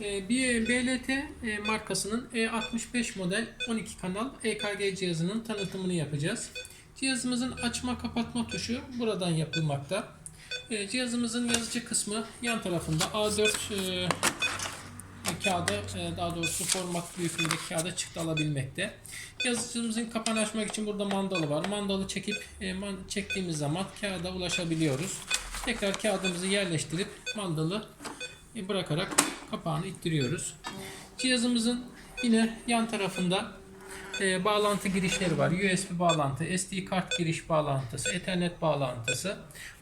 Bir BLT markasının E65 model 12 kanal EKG cihazının tanıtımını yapacağız. Cihazımızın açma kapatma tuşu buradan yapılmakta. Cihazımızın yazıcı kısmı yan tarafında A4 kağıda, daha doğrusu format büyüklüğünde kağıda çıktı alabilmekte. Yazıcımızın kapağını açmak için burada mandalı var. Mandalı çektiğimiz zaman kağıda ulaşabiliyoruz. Tekrar kağıdımızı yerleştirip mandalı bırakarak kapağını ittiriyoruz. Cihazımızın yine yan tarafında bağlantı girişleri var. USB bağlantı, SD kart giriş bağlantısı, Ethernet bağlantısı.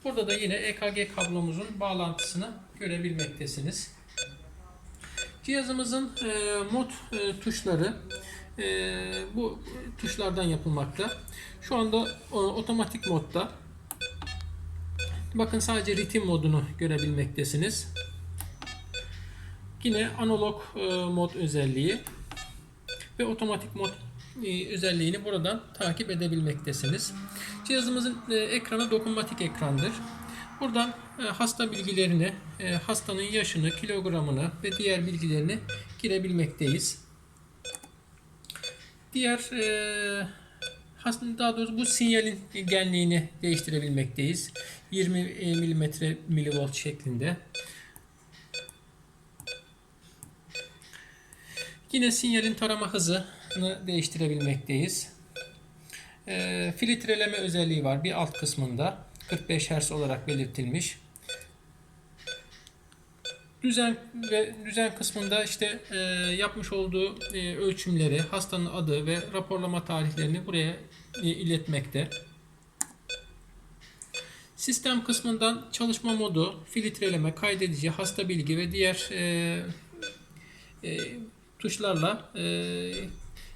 Burada da yine EKG kablomuzun bağlantısını görebilmektesiniz. Cihazımızın mod tuşları bu tuşlardan yapılmakta. Şu anda otomatik modda. Bakın sadece ritim modunu görebilmektesiniz. Yine analog mod özelliği ve otomatik mod özelliğini buradan takip edebilmektesiniz. Cihazımızın ekranı dokunmatik ekrandır. Buradan hasta bilgilerini, hastanın yaşını, kilogramını ve diğer bilgilerini girebilmekteyiz. Daha doğrusu bu sinyalin genliğini değiştirebilmekteyiz. 20 mm milivolt şeklinde. Yine sinyalin tarama hızını değiştirebilmekteyiz. Filtreleme özelliği var bir alt kısmında. 45 Hz olarak belirtilmiş. Düzen kısmında işte yapmış olduğu ölçümleri, hastanın adı ve raporlama tarihlerini buraya iletmekte. Sistem kısmından çalışma modu, filtreleme, kaydedici, hasta bilgi ve diğer tuşlarla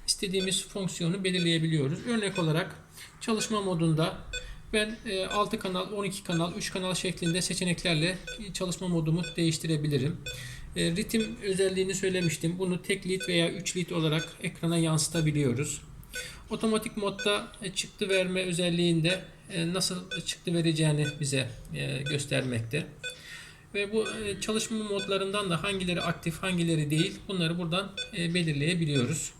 istediğimiz fonksiyonu belirleyebiliyoruz. Örnek olarak çalışma modunda ben 6 kanal, 12 kanal, 3 kanal şeklinde seçeneklerle çalışma modumu değiştirebilirim. Ritim özelliğini söylemiştim. Bunu tek lead veya 3 lead olarak ekrana yansıtabiliyoruz. Otomatik modda çıktı verme özelliğinde nasıl çıktı vereceğini bize göstermekte. Ve bu çalışma modlarından da hangileri aktif, hangileri değil bunları buradan belirleyebiliyoruz.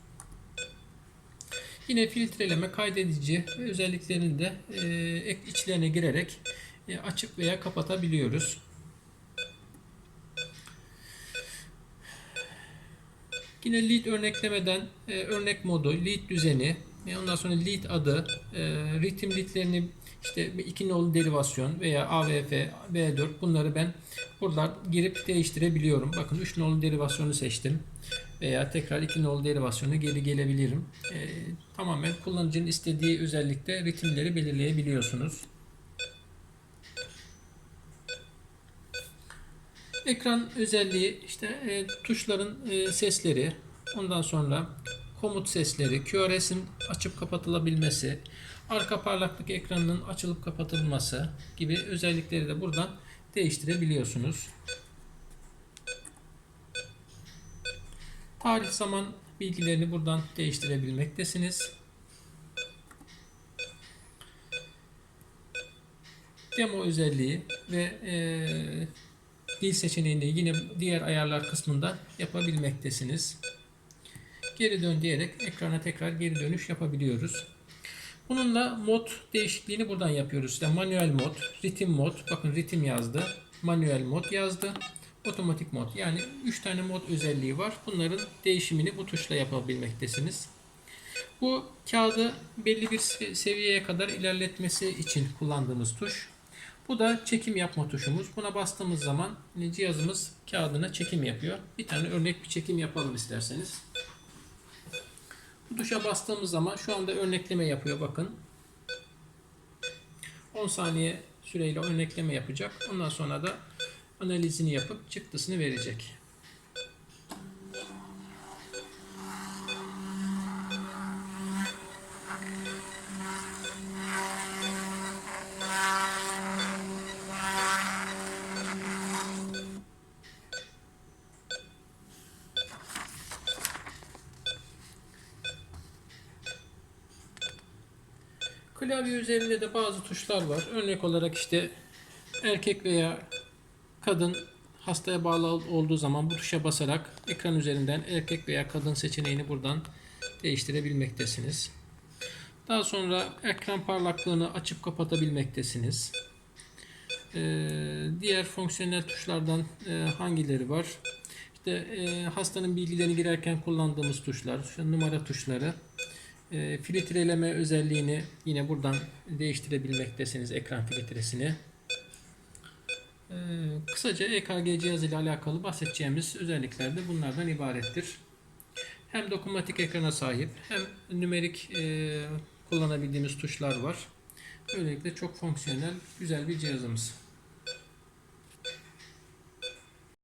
Yine filtreleme, kaydedici ve özelliklerini de içlerine girerek açıp veya kapatabiliyoruz. Yine lead örneklemeden örnek modu, lead düzeni, ondan sonra lead adı, ritim leadlerini işte 2 nolu derivasyon veya AVF, B4 bunları ben buradan girip değiştirebiliyorum. Bakın 3 nolu derivasyonu seçtim. Veya tekrar 2 nolu derivasyona geri gelebilirim. Tamamen kullanıcının istediği özellikle ritimleri belirleyebiliyorsunuz. Ekran özelliği işte tuşların sesleri, ondan sonra komut sesleri, QRS'in açıp kapatılabilmesi, arka parlaklık ekranının açılıp kapatılması gibi özellikleri de buradan değiştirebiliyorsunuz. Tarih zaman bilgilerini buradan değiştirebilmektesiniz. Demo özelliği ve dil seçeneğini yine diğer ayarlar kısmında yapabilmektesiniz. Geri dön diyerek ekrana tekrar geri dönüş yapabiliyoruz. Bununla mod değişikliğini buradan yapıyoruz. İşte manuel mod, ritim mod, bakın ritim yazdı, manuel mod yazdı, otomatik mod. Yani 3 tane mod özelliği var. Bunların değişimini bu tuşla yapabilmektesiniz. Bu kağıdı belli bir seviyeye kadar ilerletmesi için kullandığımız tuş. Bu da çekim yapma tuşumuz. Buna bastığımız zaman cihazımız kağıdına çekim yapıyor. Bir tane örnek bir çekim yapalım isterseniz. Bu tuşa bastığımız zaman şu anda örnekleme yapıyor bakın. 10 saniye süreyle örnekleme yapacak. Ondan sonra da analizini yapıp çıktısını verecek. Klavye üzerinde de bazı tuşlar var. Örnek olarak işte erkek veya kadın hastaya bağlı olduğu zaman bu tuşa basarak ekran üzerinden erkek veya kadın seçeneğini buradan değiştirebilmektesiniz. Daha sonra ekran parlaklığını açıp kapatabilmektesiniz. Diğer fonksiyonel tuşlardan hangileri var? İşte hastanın bilgilerini girerken kullandığımız tuşlar, numara tuşları, filtreleme özelliğini yine buradan değiştirebilmektesiniz, ekran filtresini. Kısaca EKG cihazı ile alakalı bahsedeceğimiz özellikler de bunlardan ibarettir. Hem dokunmatik ekrana sahip hem nümerik kullanabildiğimiz tuşlar var. Böylelikle çok fonksiyonel, güzel bir cihazımız.